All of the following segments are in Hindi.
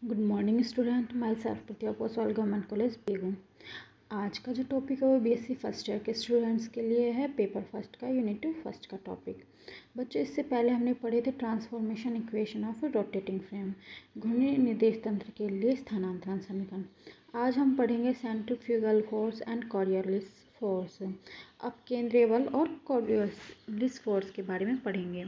Good morning student, myself Pratibha Poswal government college Begu. आज का जो टॉपिक है वो बीएससी फर्स्ट ईयर के स्टूडेंट्स के लिए है, पेपर फर्स्ट का यूनिट फर्स्ट का टॉपिक। बच्चों, इससे पहले हमने पढ़े थे transformation equation of rotating frame, घूर्णी निर्देश तंत्र के लिए स्थानांतरण समीकरण। आज हम पढ़ेंगे centrifugal force and Coriolis force. अब केंद्रीय बल और कॉरियोलिस फोर्स के बारे में पढ़ेंगे।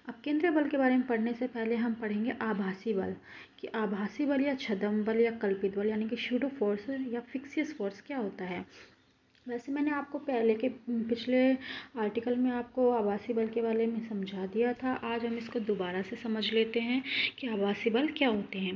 अब केंद्रीय बल के बारे में पढ़ने से पहले हम पढ़ेंगे आभासी बल, कि आभासी बल या छद्म बल या कल्पित बल यानी कि शूडो फोर्स या फिक्सियस फोर्स क्या होता है। वैसे मैंने आपको पहले के पिछले आर्टिकल में आपको आभासी बल के बारे में समझा दिया था। आज हम इसको दोबारा से समझ लेते हैं कि आभासी बल क्या होते हैं।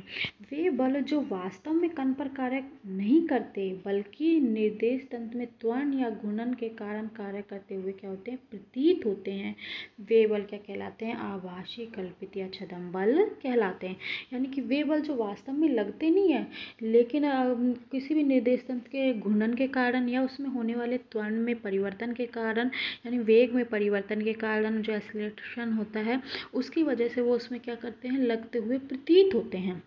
वे बल जो वास्तव में कण पर कार्य नहीं करते बल्कि निर्देश तंत्र में त्वरण या घूर्णन के कारण कार्य करते हुए क्या होते हैं, प्रतीत होते हैं, वे बल क्या कहलाते हैं, आभासी, कल्पित या छद्म बल कहलाते हैं। यानी कि वे बल जो वास्तव में लगते नहीं है लेकिन किसी भी निर्देश तंत्र के घूर्णन के कारण या उसमें होने वाले त्वरण में परिवर्तन के कारण यानी वेग में परिवर्तन के कारण जो एक्सीलरेशन होता है उसकी वजह से वो उसमें क्या करते हैं, लगते हुए प्रतीत होते हैं,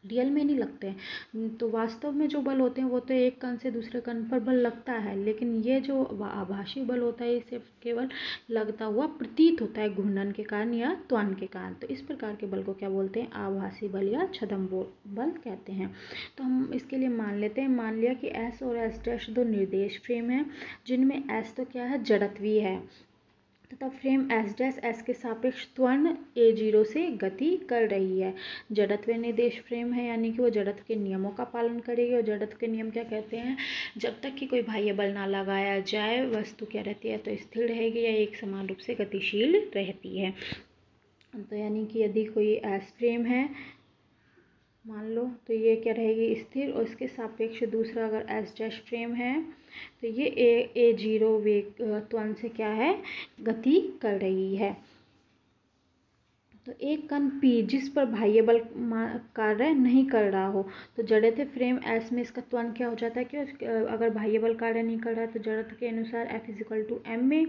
रियल में नहीं लगते हैं। तो वास्तव में जो बल होते हैं वो तो एक कण से दूसरे कण पर बल लगता है, लेकिन ये जो आभासी बल होता है ये सिर्फ केवल लगता हुआ प्रतीत होता है घूर्णन के कारण या त्वरण के कारण। तो इस प्रकार के बल को क्या बोलते हैं, आभासी बल या छद्म बल कहते हैं। तो हम इसके लिए मान लेते हैं, मान लिया कि एस और एस डैश दो निर्देश फ्रेम है, जिनमें एस तो क्या है, जड़त्वीय है तथा फ्रेम एस डैश एस के सापेक्ष त्वरण a0 से गति कर रही है। जड़त्व निर्देश फ्रेम है यानी कि वो जड़त्व के नियमों का पालन करेगी। और जड़त्व के नियम क्या कहते हैं, जब तक कि कोई बाह्य बल ना लगाया जाए वस्तु क्या रहती है, तो स्थिर रहेगी या एक समान रूप से गतिशील रहती है। तो यानी कि यदि कोई एस फ्रेम है मान लो, तो ये क्या रहेगी, स्थिर, और इसके सापेक्ष दूसरा अगर एस डैश फ्रेम है तो ये a0 वेग त्वरण से क्या है, गति कर रही है। तो एक कण P जिस पर बाह्य बल कार्य नहीं कर रहा हो, तो जड़त्व फ्रेम S में इसका त्वरण क्या हो जाता है कि अगर बाह्य बल कार्य नहीं कर रहा है तो जड़त्व के अनुसार F is equal to m a,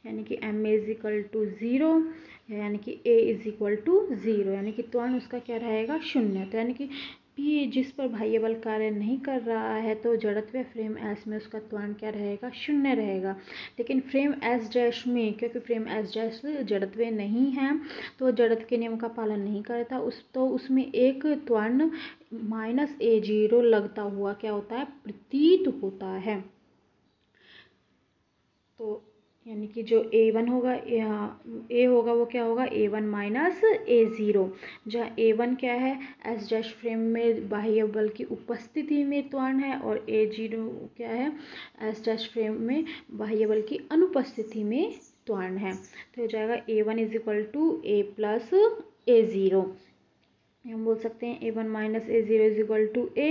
यानी कि m a is equal to 0, यानी कि A इज इक्वल टू 0, यानी कि त्वरण उसका क्या रहेगा, शून्य। तो यानी कि P जिस पर बाह्य बल कार्य नहीं कर रहा है तो जड़त्व फ्रेम S में उसका त्वरण क्या रहेगा, शून्य रहेगा। लेकिन फ्रेम S डैश में, क्योंकि फ्रेम S डैश जड़त्व नहीं है तो जड़त्व के नियम का पालन नहीं करता, उसमें एक त्वरण -a0 लगता हुआ क्या होता है, प्रतीत होता है। तो यानी कि जो a1 होगा a होगा वो क्या होगा, a1 माइनस a0, जहाँ a1 क्या है, एस डैश फ्रेम में बाह्य बल की उपस्थिति में त्वरण है और a0 क्या है, एस डैश फ्रेम में बाह्य बल की अनुपस्थिति में त्वरण है। तो हो जाएगा a1 is equal to a plus a0, हम बोल सकते हैं a1 minus a0 is equal to a।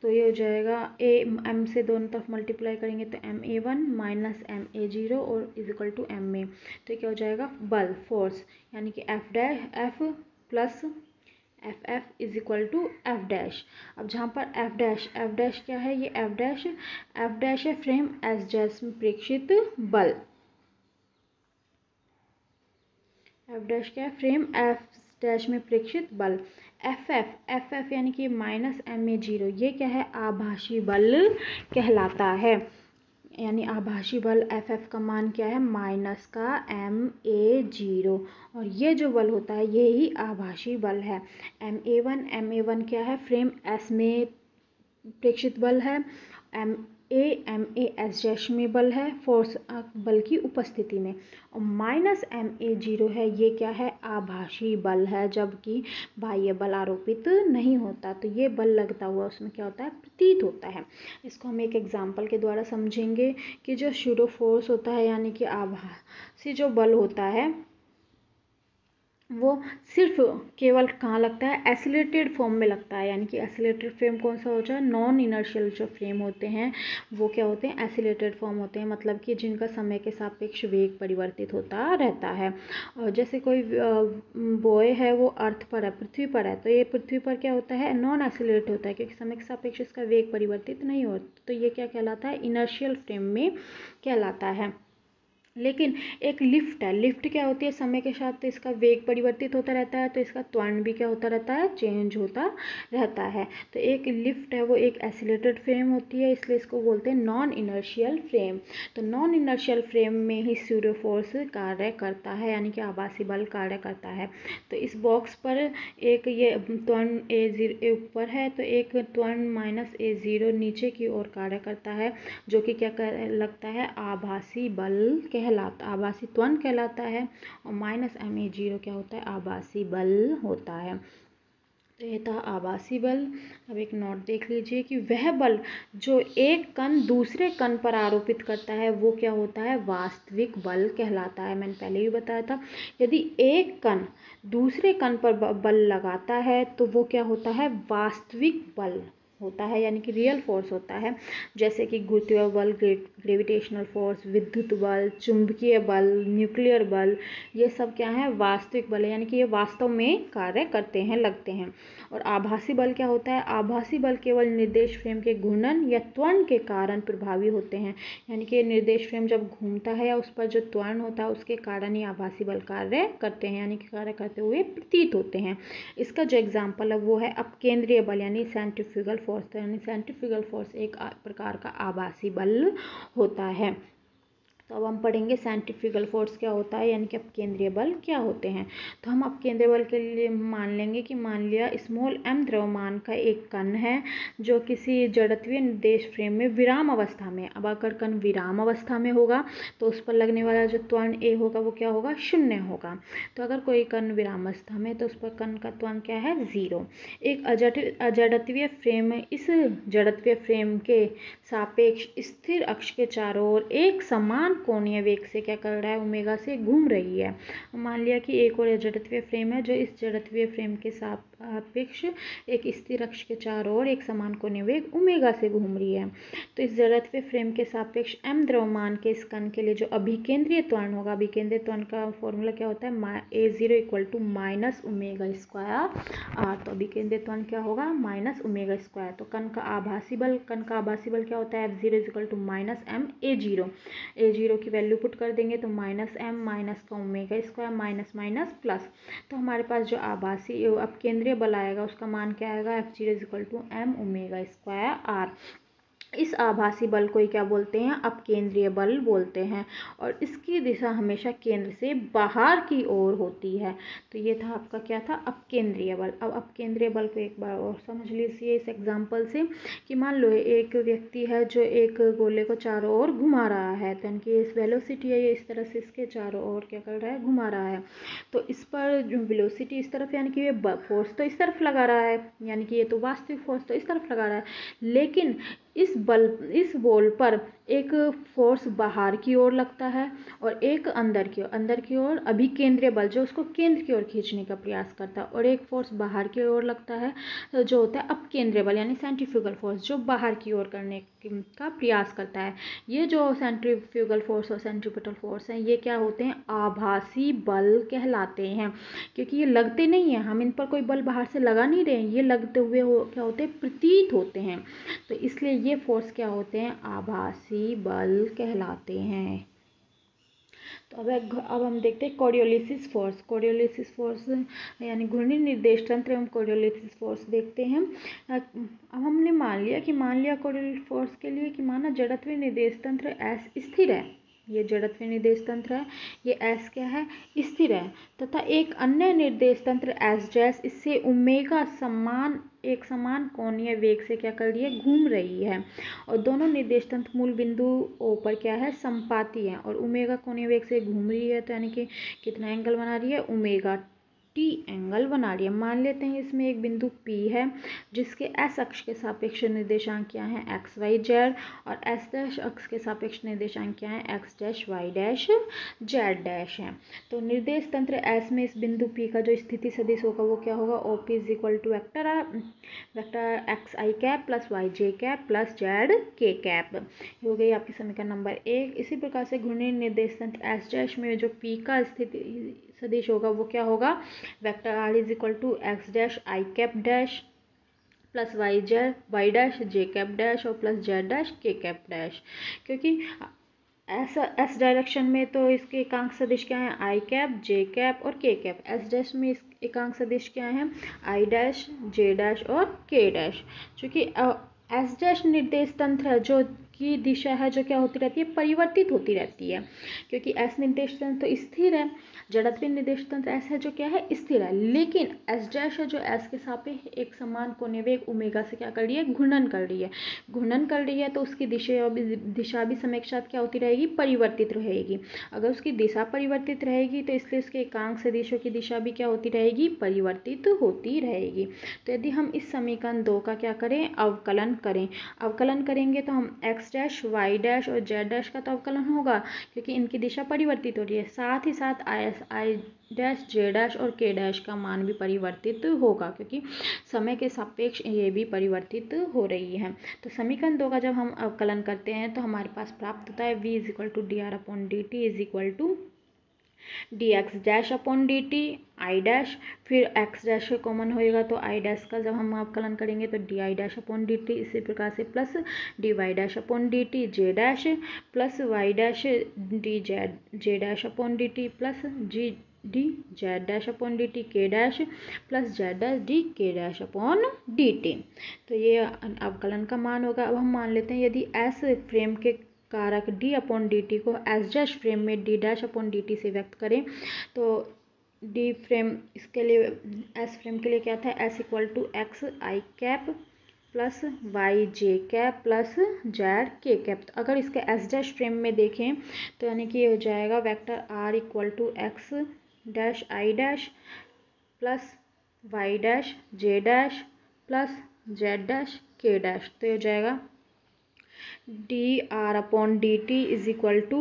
तो ये हो जाएगा a m से दोनों तरफ मल्टीप्लाई करेंगे तो ma1 माइनस ma0 और इज इक्वल टू ma। तो क्या हो जाएगा, बल, फोर्स, यानी कि f dash f plus ff is equal to f dash. अब जहाँ पर f डैश क्या है, ये f डैश है फ्रेम s डैश में प्रेक्षित बल, f डैश क्या है, फ्रेम f डैश में प्रेक्षित बल। एफ यानी कि माइनस ma0, ये क्या है, आभासी बल कहलाता है। यानी आभासी बल एफ का मान क्या है, माइनस का ma0, और ये जो बल होता है ये ही आभासी बल है। ma1 क्या है, फ्रेम S में प्रेक्षित बल है, ma एस डैश में बल है, फोर्स बल की उपस्थिति में, और माइनस ma0 है, ये क्या है, आभासी बल है, जबकि बाह्य बल आरोपित नहीं होता। तो ये बल लगता हुआ उसमें क्या होता है, प्रतीत होता है। इसको हम एक एग्जाम्पल के द्वारा समझेंगे कि जो शूडो फोर्स होता है यानी कि आभासी जो बल होता है वो सिर्फ केवल कहाँ लगता है, एसिलेटेड फॉर्म में लगता है। यानी कि एसिलेटेड फ्रेम कौन सा होता है, नॉन इनर्शियल जो फ्रेम होते हैं वो क्या होते हैं, एसिलेटेड फॉर्म होते हैं, मतलब कि जिनका समय के सापेक्ष वेग परिवर्तित होता रहता है। और जैसे कोई बॉय है वो अर्थ पर है, पृथ्वी पर है, तो ये पृथ्वी पर क्या होता है, नॉन एसिलेट होता है क्योंकि समय के सापेक्ष इसका वेग परिवर्तित नहीं होता, तो ये क्या कहलाता है, इनर्शियल फ्रेम में कहलाता है। लेकिन एक लिफ्ट है, लिफ्ट क्या होती है, समय के साथ तो इसका वेग परिवर्तित होता रहता है, तो इसका त्वरण भी क्या होता रहता है, चेंज होता रहता है। तो एक लिफ्ट है वो एक एसिलेटेड फ्रेम होती है, इसलिए इसको बोलते हैं नॉन इनर्शियल फ्रेम। तो नॉन इनर्शियल फ्रेम में ही स्यूडो फोर्स कार्य करता है, यानी कि आभासी बल कार्य करता है। तो इस बॉक्स पर एक ये त्वरण A0 ऊपर है, तो एक त्वरण -A0 नीचे की ओर कार्य करता है, जो कि क्या लगता है, आभासी बल कहलाता, आभासी त्वरण कहलाता है। और -MA0 क्या होता है, आभासी बल होता है। तो ये था आभासी बल। अब एक नोट देख लीजिए कि वह बल जो एक कण दूसरे कण पर आरोपित करता है वो क्या होता है, वास्तविक बल कहलाता है। मैंने पहले भी बताया था, यदि एक कण दूसरे कण पर बल लगाता है तो वो क्या होता है, वास्तविक बल होता है, यानी कि रियल फोर्स होता है। जैसे कि गुरुत्वीय बल, ग्रेविटेशनल फोर्स, विद्युत बल, चुंबकीय बल, न्यूक्लियर बल, ये सब क्या है, वास्तविक बल है, यानी कि ये वास्तव में कार्य करते हैं, लगते हैं। और आभासी बल क्या होता है, आभासी बल केवल निर्देश फ्रेम के घूर्णन या त्वरण के कारण प्रभावी होते हैं, यानी कि निर्देश फ्रेम जब घूमता है या उस पर जो त्वरण होता है उसके कारण ही आभासी बल कार्य करते हैं, यानी कि कार्य करते हुए प्रतीत होते हैं। इसका जो एग्जाम्पल है वो है अपकेंद्रीय बल, यानी सेंट्रीफ्यूगल फोर्स। यानी सेंट्रीफ्यूगल फोर्स एक प्रकार का आभासी बल होता है। तो अब हम पढ़ेंगे सेंट्रीफ्यूगल फोर्स क्या होता है, यानी कि अपकेंद्रीय बल क्या होते हैं। तो हम अपकेंद्रीय बल के लिए मान लेंगे कि मान लिया स्मॉल m द्रव्यमान का एक कण है जो किसी जड़त्वीय निर्देश फ्रेम में विराम अवस्था में। अब अगर कण विराम अवस्था में होगा तो उस पर लगने वाला जो त्वरण A होगा वो क्या होगा, 0 होगा। तो अगर कोई कण विराम अवस्था में तो उस पर कण का त्वरण क्या है, 0। एक अजड़त्वीय फ्रेम में, इस जड़त्वीय फ्रेम के सापेक्ष स्थिर अक्ष के चारों ओर एक समान कोणीय वेग से क्या कर रहा है, ओमेगा से घूम रही है। मान लिया कि एक और जड़त्वीय फ्रेम है जो इस जड़त्वीय फ्रेम के सापेक्ष एक स्थिर अक्ष के चारों ओर एक समान कोणीय वेग ओमेगा से घूम रही है। तो इस जड़त्वीय फ्रेम के सापेक्ष m द्रव्यमान के इस कण के लिए जो अभिकेंद्रीय त्वरण होगा, अभिकेंद्रीय त्वरण का फॉर्मूला क्या होता है, A0 = -ω²r। तो अभिकेंद्रीय त्वरण क्या होगा, -ω²। तो कण का आभासी बल क्या होता है, F0 = -m/A0। A0 की वैल्यू पुट कर देंगे तो -m माइनस का ω² माइनस माइनस प्लस। तो हमारे पास जो आभासी अपकेंद्रीय बल आएगा उसका मान क्या आएगा, F0 = mω²r। इस आभासी बल को ही क्या बोलते हैं, अपकेंद्रीय बल बोलते हैं। और इसकी दिशा हमेशा केंद्र से बाहर की ओर होती है। तो ये था आपका क्या था, अपकेंद्रीय बल। अब अपकेंद्रीय बल को एक बार और समझ लीजिए इस एग्जांपल से कि मान लो एक व्यक्ति है जो एक गोले को चारों ओर घुमा रहा है, तो यानी इस वेलोसिटी है ये इस तरह से इसके चारों ओर क्या कर रहा है, घुमा रहा है। तो इस पर जो वेलोसिटी इस तरफ, यानी कि ये फोर्स तो इस तरफ लगा रहा है, यानी कि ये तो वास्तविक फोर्स तो इस तरफ लगा रहा है। लेकिन इस बॉल पर एक फोर्स बाहर की ओर लगता है और एक अंदर की ओर अभिकेंद्रीय बल जो उसको केंद्र की ओर खींचने का प्रयास करता है, और एक फोर्स बाहर की ओर लगता है जो होता है अपकेंद्रीय बल, यानी सेंट्रीफ्यूगल फोर्स जो बाहर की ओर करने का प्रयास करता है। ये जो सेंट्रीफ्यूगल फोर्स और सेंट्रीपिटल फोर्स हैं ये क्या होते हैं, आभासी बल कहलाते हैं, क्योंकि ये लगते नहीं हैं, हम इन पर कोई बल बाहर से लगा नहीं रहे हैं, ये लगते हुए क्या होते हैं, प्रतीत होते हैं। तो इसलिए ये फोर्स क्या होते हैं, आभासी बल कहलाते हैं। तो अब हम देखते हैं कोरियोलिसिस फोर्स। कोरियोलिसिस फोर्स यानी घूर्णी निर्देश तंत्र एवं कोरियोलिसिस फोर्स देखते हैं। अब हमने मान लिया कोरियोलिसिस फोर्स के लिए कि माना जड़त्वीय निर्देश तंत्र S स्थिर है, ये जड़त्वीय निर्देश तंत्र है, ये S क्या है, स्थिर है, तथा एक अन्य निर्देश तंत्र S' इससे ओमेगा एक समान कोणीय वेग से क्या कर रही है, घूम रही है। और दोनों निर्देश तंत्र मूल बिंदु O पर क्या है, संपाती है और ओमेगा कोणीय वेग से घूम रही है, तो यानी कि कितना एंगल बना रही है, ओमेगा T एंगल बना रही है। मान लेते हैं इसमें एक बिंदु P है जिसके S अक्ष के सापेक्ष निर्देशांक क्या है, x y z, और S' अक्ष के सापेक्ष निर्देशांक क्या है, x' y' z' है। तो निर्देश तंत्र S में इस बिंदु P का जो स्थिति सदिश होगा वो क्या होगा, OP = vector xi plus yj plus zk हो गई आपकी समीकरण नंबर 1। इसी प्रकार से घूर्णी निर्देश तंत्र S' में जो P का स्थिति सदिश होगा वो क्या होगा, vector r = x' i plus y' j' और प्लस z' k', क्योंकि एस डायरेक्शन में तो इसके एकांक सदिश क्या है, आई कैप, जे कैप और के कैप। एस डैश में इस एकांक सदिश क्या है, आई डैश, जे डैश और के डैश। चूँकि एस डैश निर्देश तंत्र है जो की दिशा है जो क्या होती रहती है, परिवर्तित होती रहती है, क्योंकि एस निर्देश तंत्र तो स्थिर है, जड़त्वीय निर्देश तंत्र एस है जो क्या है, स्थिर है। लेकिन एस डैश है जो एस के सापेक्ष एक समान कोणीय वेग ओमेगा से क्या कर रही है, घूर्णन कर रही है। घूर्णन कर रही है तो उसकी दिशा भी समय के साथ क्या होती रहेगी, परिवर्तित रहेगी। अगर उसकी दिशा परिवर्तित रहेगी तो इसलिए उसके एकांक सदिशों की दिशा भी क्या होती रहेगी, परिवर्तित होती रहेगी। तो यदि हम इस समीकरण 2 का क्या करें, अवकलन करें, अवकलन करेंगे तो हम एक्स डैश, वाई डैश और जेड डैश का तो अवकलन होगा, क्योंकि इनकी दिशा परिवर्तित हो रही है। साथ ही साथ आई डैश, जे डैश और के डैश का मान भी परिवर्तित होगा, क्योंकि समय के सापेक्ष ये भी परिवर्तित हो रही है। तो समीकरण 2 का जब हम अवकलन करते हैं तो हमारे पास प्राप्त होता है v is equal to d are upon D T is equal to d x dash upon D t i dash, फिर एक्स डैश से कॉमन होएगा तो आई डैश का जब हम अवकलन करेंगे तो d i dash upon D t, इसी प्रकार से plus d y dash upon D t j dash, plus y dash d j dash upon D T, plus g d z dash upon D t k dash, plus Z dash d k dash upon D t. तो ये अवकलन का मान होगा। अब हम मान लेते हैं यदि एस फ्रेम के कारक d अपॉन डी टी को एस डैश फ्रेम में d dash upon D T से व्यक्त करें तो d फ्रेम इसके लिए एस फ्रेम के लिए क्या था, s equal to x i cap plus Y j cap plus z k cap. अगर इसके एस डैश फ्रेम में देखें तो यानी कि ये हो जाएगा vector r equal to x dash i dash plus y dash j dash plus Z dash के डैश। तो ये हो जाएगा D R upon D T is equal to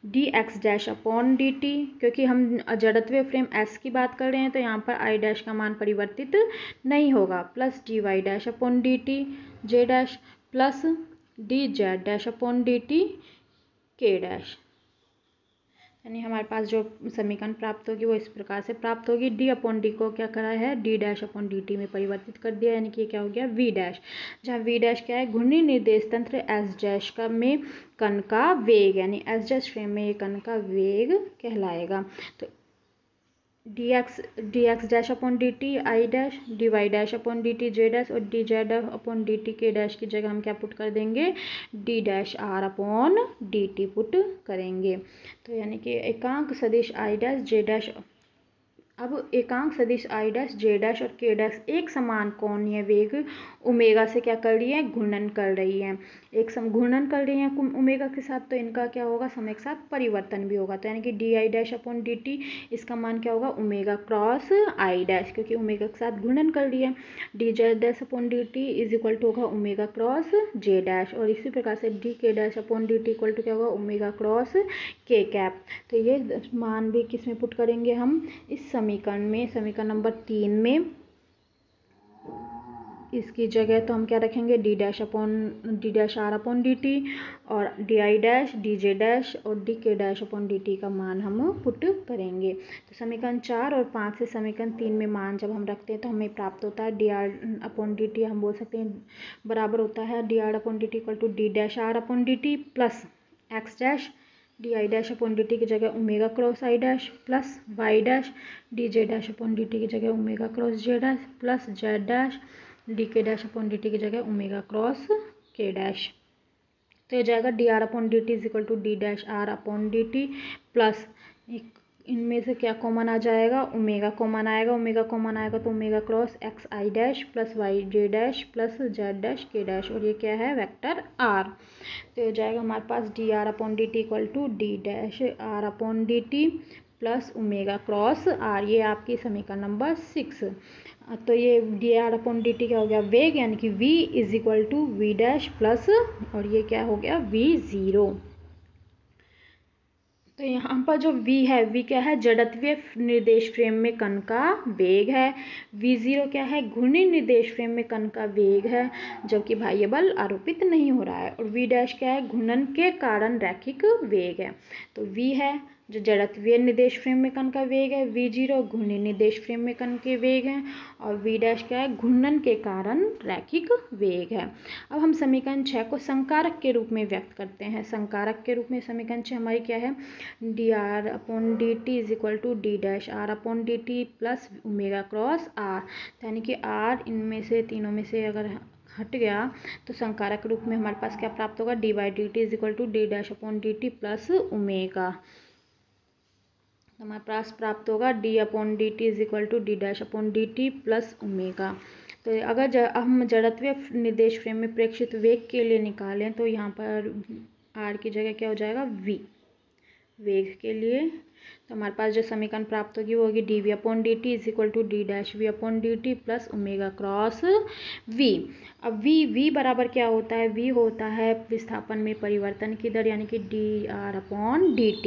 d x dash upon D t, क्योंकि हम जड़त्वीय फ्रेम एस की बात कर रहे हैं तो यहाँ पर आई डैश का मान परिवर्तित नहीं होगा, plus d y dash upon D t j dash plus d z dash upon D t k dash. यानी हमारे पास जो समीकरण प्राप्त होगी वो इस प्रकार से प्राप्त होगी। डी अपॉन डी को क्या करा है, D dash upon D T में परिवर्तित कर दिया, यानी कि क्या हो गया वी डैश, जहाँ वी डैश क्या है, घूर्णी निर्देश तंत्र एस डैश का में कण का वेग, यानी एस डैश फ्रेम में ये कण का वेग कहलाएगा। तो d x dash upon D t i dash, d y dash upon D t j dash और d z upon D t k dash की जगह हम क्या पुट कर देंगे, d dash are upon D t put करेंगे। तो यानी कि एकांक सदिश आई डैश जे डैश, अब एकांक सदिश आई डैश जे डैश और के डैश एक समान कोणीय वेग ओमेगा से क्या कर रही है, घूर्णन कर रही है, एक सम घूर्णन कर रही है ओमेगा के साथ, तो इनका क्या होगा, समय के साथ परिवर्तन भी होगा। तो यानी कि d i dash upon D t इसका मान क्या होगा, ओमेगा क्रॉस आई डैश, क्योंकि ओमेगा के साथ घूर्णन कर रही है। D z dash upon D T is equal to होगा ओमेगा क्रॉस जे डैश, और इसी प्रकार से d k dash upon D t equal to क्या होगा, ओमेगा क्रॉस के कैप। तो ये मान भी किस में पुट करेंगे हम, इस समीकरण में, समीकरण नंबर 3 में इसकी जगह तो हम क्या रखेंगे, d dash are upon D t और d i dash, d j dash और d k dash upon D t का मान हम पुट करेंगे। तो समीकरण 4 और 5 से समीकरण 3 में मान जब हम रखते हैं तो हमें प्राप्त होता है d are upon D t, हम बोल सकते हैं बराबर होता है d are upon D t equal to D dash are upon D T plus x dash d i dash upon D t की जगह omega cross i dash plus y dash d j dash upon D t की जगह omega cross j dash plus Z dash d k dash upon D t की जगह ओमेगा क्रॉस के डैश। तो ये जाएगा D R upon D T is equal to D dash are upon D T plus इनमें से क्या कॉमन आ जाएगा, ओमेगा कॉमन आएगा, ओमेगा कॉमन आएगा तो omega cross X I dash plus Y J dash plus Z dash के डैश, और ये क्या है वेक्टर आर। तो ये जाएगा हमारे पास d are upon D t equal to D dash are upon D T plus omega cross r, ये आपकी समीकरण नंबर 6। तो ये d are upon D t क्या हो गया, वेग, यानी कि v is equal to v dash plus, और ये क्या हो गया v0। तो यहाँ पर जो v है, v क्या है, जड़त्वीय निर्देश फ्रेम में कण का वेग है, v0 क्या है, घूर्णी निर्देश फ्रेम में कण का वेग है, जबकि बाह्य बल आरोपित नहीं हो रहा है, और v डैश क्या है, घूर्णन के कारण रैखिक वेग है। तो v है, जो जड़त्वीय निर्देश फ्रेम में कण का वेग है v0 घूर्णी निर्देश फ्रेम में कण के वेग हैं, और v डैश क्या है, घूर्णन के कारण रैखिक वेग है। अब हम समीकरण 6 को संकारक के रूप में व्यक्त करते हैं। संकारक के रूप में समीकरण 6 हमारी क्या है, dr/dt is equal to d dash r/dt plus omega cross r, यानी कि r इनमें से तीनों में से अगर हट गया तो संकारक रूप में हमारे पास क्या प्राप्त होगा, d/dt is equal to d dash upon dt plus omega. हमारे पास प्राप्त होगा d/dt is equal to d dash upon dt plus omega. तो अगर हम जड़त्वीय निर्देश फ्रेम में प्रेक्षित वेग के लिए निकालें तो यहाँ पर r की जगह क्या हो जाएगा, v वेग के लिए। तो हमारे पास जो समीकरण प्राप्त होगी वो होगी dv/dt is equal to d dash v/dt plus omega cross v। अब v बराबर क्या होता है, v होता है विस्थापन में परिवर्तन की दर, यानी कि dr/dt।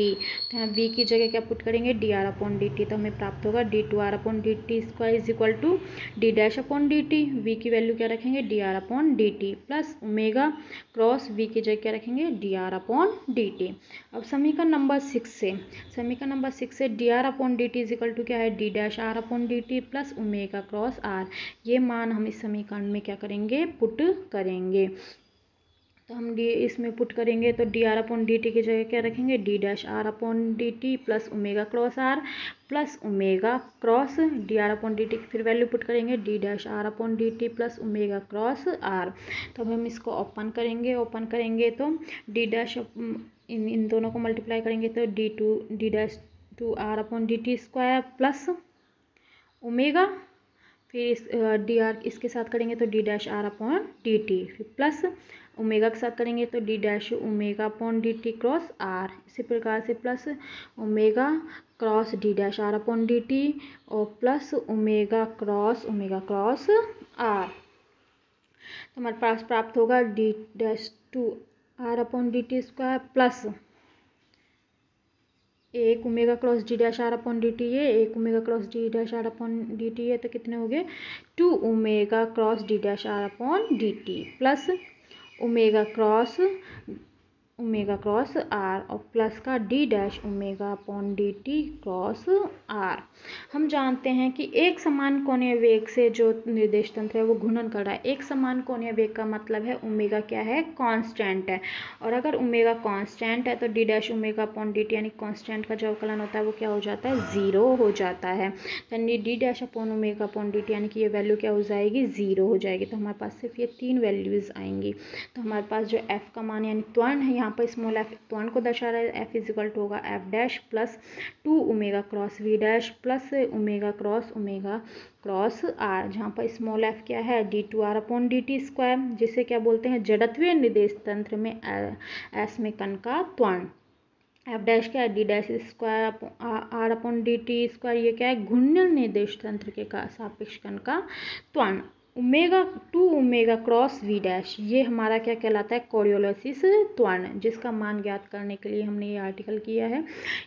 तो यहाँ v की जगह क्या पुट करेंगे, dr/dt, तो हमें प्राप्त होगा d2r/dt square is equal to d dash upon dt, v की वैल्यू क्या रखेंगे, dr/dt plus omega cross v की जगह क्या रखेंगे, dr/dt। अब समीकरण नंबर 6 से dr/dt इज इक्वल टू क्या है, d dash r/dt plus omega cross r, ये मान हम इस समीकरण में क्या करेंगे, पुट करेंगे। तो हम इसमें पुट करेंगे तो dr/dt की जगह क्या रखेंगे, d dash r/dt plus omega cross r plus omega cross dr/dt की फिर वैल्यू पुट करेंगे d dash r/dt plus omega cross r। तो अब हम इसको ओपन करेंगे तो d डैश इन दोनों को मल्टीप्लाई करेंगे तो d dash 2r/dt square plus omega, फिर इस dr इसके साथ करेंगे तो d डैश r/dt, फिर प्लस ओमेगा के साथ करेंगे तो d dash omega upon dt cross r, इसी प्रकार से plus omega cross d dash r/dt और प्लस ओमेगा क्रॉस r। तो हमारे पास प्राप्त होगा d dash 2r/dt square plus एक omega cross d dash r/dt है, एक omega cross d dash r/dt है, तो कितने हो गए, 2 omega cross d dash r/dt plus omega cross r और प्लस का d dash omega upon dt cross r। हम जानते हैं कि एक समान कोणीय वेग से जो निर्देश तंत्र है वो घूर्णन कर रहा है। एक समान कोणीय वेग का मतलब है ओमेगा क्या है, कांस्टेंट है, और अगर ओमेगा कांस्टेंट है तो d dash omega upon dt यानी कांस्टेंट का जो अवकलन होता है वो क्या हो जाता है, 0 हो जाता है। यानी d dash upon omega upon dt यानी कि ये वैल्यू क्या हो जाएगी, 0 हो जाएगी। तो हमारे पास सिर्फ ये 3 वैल्यूज आएंगी। तो हमारे पास जो f का मान यानी त्वरण है, यहाँ पर स्मॉल f त्वरण को दर्शा रहा है, f इज इक्वल टू होगा f dash plus 2 omega cross v dash plus omega cross r, जहाँ पर स्मॉल f क्या है, d2r/dt स्क्वायर, जिसे क्या बोलते हैं, जड़त्वीय निर्देश तंत्र में s में कण का त्वरण। f डैश क्या है, d dash square r/dt square, ये क्या है, घूर्णन निर्देश तंत्र के सापेक्ष कण का त्वरण। 2 ओमेगा क्रॉस v डैश, ये हमारा क्या कहलाता है, कोरियोलिसिस त्वरण, जिसका मान ज्ञात करने के लिए हमने ये आर्टिकल किया है।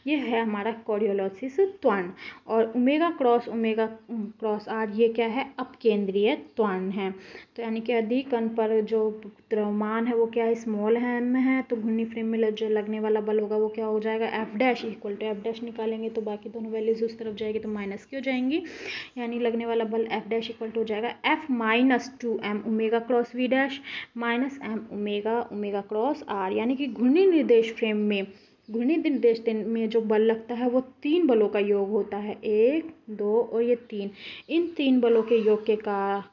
ये है हमारा कोरियोलिसिस त्वरण। और ओमेगा क्रॉस r ये क्या है, अपकेंद्रीय त्वरण है। तो यानी कि यदि कण पर जो द्रव्यमान है वो क्या है, स्मॉल m है, तो घूर्णी फ्रेम में जो लगने वाला बल होगा वो क्या हो जाएगा, f dash equal to f dash निकालेंगे तो बाकी दोनों वैल्यूज उस तरफ जाएगी तो माइनस की हो जाएंगी, यानी लगने वाला बल f डैश इक्वल टू हो जाएगा f minus 2m omega cross v dash minus m omega cross r। यानी कि घूर्णी निर्देश फ्रेम में जो बल लगता है वो 3 बलों का योग होता है, 1 2 और ये 3, इन 3 बलों के योग के का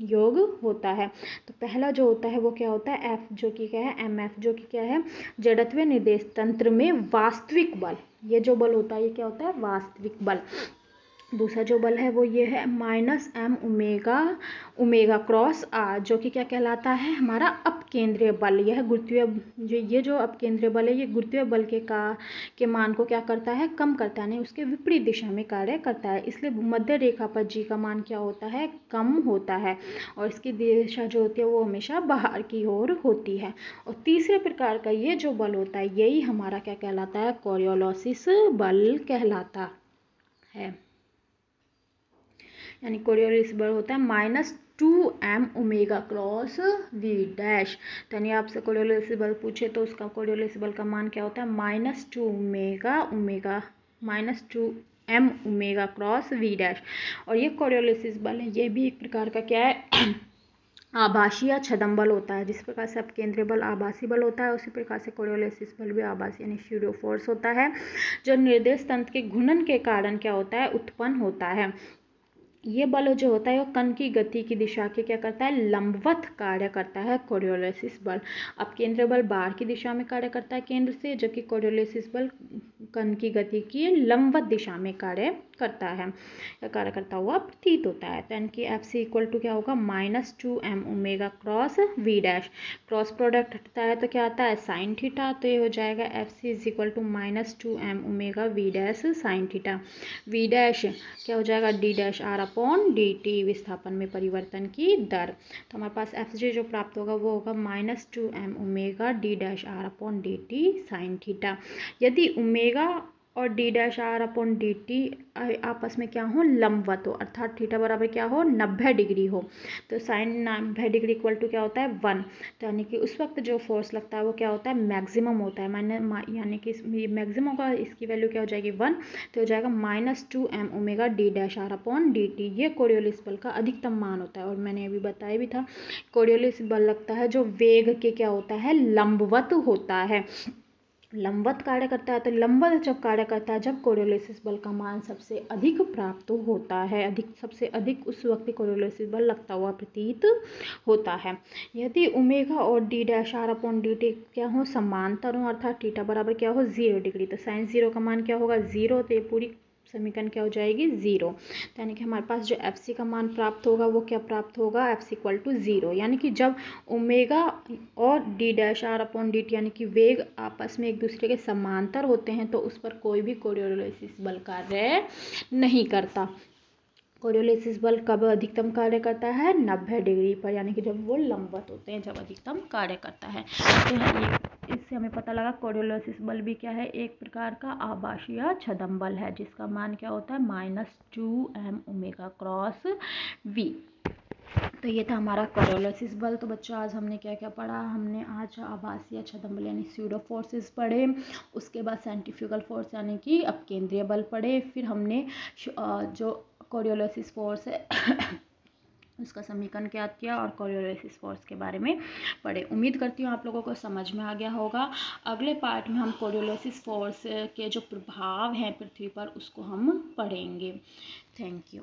योग होता है। तो पहला जो होता है वो क्या होता है, F जो कि क्या है, MF जो कि क्या है, जड़त्वीय निर्देश तंत्र में वास्तविक बल। ये जो बल होता है ये क्या होता है, वास्तविक बल। दूसरा जो बल है वो ये है minus m omega cross r, जो कि क्या कहलाता है, हमारा अपकेंद्रीय बल। यह गुरुत्वीय ये जो अपकेंद्रीय बल है ये गुरुत्वीय बल के मान को क्या करता है, कम करता है, नहीं उसके विपरीत दिशा में कार्य करता है। इसलिए भूमध्य रेखा पर g का मान क्या होता है, कम होता है, और इसकी दिशा जो होती है वो हमेशा बाहर की ओर होती है। और तीसरे प्रकार का ये जो बल होता है यही हमारा क्या कहलाता है, कोरियोलिसिस बल कहलाता है। यानी कोरियोलिसिस बल होता है minus 2m omega cross v dash. तो यानी आपसे कोरियोलिस बल पूछे तो उसका कोरियोलिस बल का मान क्या होता है, -2m omega cross v dash. और ये कोरियोलिस बल है, ये भी एक प्रकार का क्या है, आभासी या छदम बल होता है। जिस प्रकार से अपकेंद्रीय बल आभासी बल होता है, उसी प्रकार से कोरियोलिस बल भी आभासी यानी स्यूडो फोर्स होता है, जो निर्देश तंत्र के घूर्णन के कारण क्या होता है, उत्पन्न होता है। ये बल जो होता है वो कण की गति की दिशा के क्या करता है, लंबवत कार्य करता है कोरियोलिस बल। अब केंद्रीय बल बाहर की दिशा में कार्य करता है केंद्र से, जबकि कोरियोलिस बल कण की गति की लंबवत दिशा में कार्य करता है, कार्य करता हुआ प्रतीत होता है। तो यानी कि एफ सी इक्वल टू क्या होगा, -2m omega cross v dash. Cross product हटता है तो क्या आता है, साइन थीटा। तो ये हो जाएगा f c is equal to -2m omega v dash sine theta. v dash क्या हो जाएगा, d dash r upon dt, विस्थापन में परिवर्तन की दर। तो हमारे पास एफ जी जो प्राप्त होगा वो होगा -2m omega d dash r upon dt sine theta. यदि ओमेगा और d dash r upon dt आपस में क्या हो, लंबवत हो, अर्थात थीटा बराबर क्या हो, 90 डिग्री हो, तो साइन 90 डिग्री इक्वल टू क्या होता है, 1। तो यानी कि उस वक्त जो फोर्स लगता है वो क्या होता है, मैक्सिमम होता है। यानी कि मैक्सिमम का इसकी वैल्यू क्या हो जाएगी, 1। तो हो जाएगा -2m omega d dash r upon dt। ये कोरियोलिस बल का अधिकतम मान होता है। और मैंने अभी बताया भी था, कोरियोलिस बल लगता है जो वेग के क्या होता है, लंबवत होता है, लंबवत कार्य करता है। तो लंबवत जब कार्य करता है, जब कोरियोलिस बल का मान सबसे अधिक प्राप्त होता है, सबसे अधिक उस वक्त कोरियोलिस बल लगता हुआ प्रतीत होता है। यदि ओमेगा और d dash r upon dt क्या हो, समांतर हो, अर्थात थीटा बराबर क्या हो, 0 डिग्री। तो साइन 0 का मान क्या होगा, 0। तो ये पूरी समीकरण क्या हो जाएगी, 0। तो यानी कि हमारे पास जो एफ सी का मान प्राप्त होगा वो क्या प्राप्त होगा, एफ सी इक्वल टू 0। यानी कि जब ओमेगा और d dash are upon D t यानी कि वेग आपस में एक दूसरे के समांतर होते हैं, तो उस पर कोई भी कोरियोलिस बल कार्य नहीं करता। कोरियोलिस बल कब अधिकतम कार्य करता है, 90 डिग्री पर, यानी कि जब वो लंबवत होते हैं, जब अधिकतम कार्य करता है। तो इससे हमें पता लगा कोरियोलिस बल भी क्या है, एक प्रकार का आभासी या छदम बल है, जिसका मान क्या होता है, -2m ओमेगा क्रॉस v। तो ये था हमारा कोरियोलिस बल। तो बच्चों आज हमने क्या क्या पढ़ा, हमने आज आभासी या छदम बल यानी स्यूडो फोर्सेस पढ़े, उसके बाद सेंट्रीफ्यूगल फोर्स यानी कि अपकेंद्रीय बल पढ़े, फिर हमने जो कोरियोलिस फोर्स है उसका समीकरण ज्ञात किया और कोरियोलिस फोर्स के बारे में पढ़े। उम्मीद करती हूँ आप लोगों को समझ में आ गया होगा। अगले पार्ट में हम कोरियोलिस फोर्स के जो प्रभाव हैं पृथ्वी पर उसको हम पढ़ेंगे। Thank you.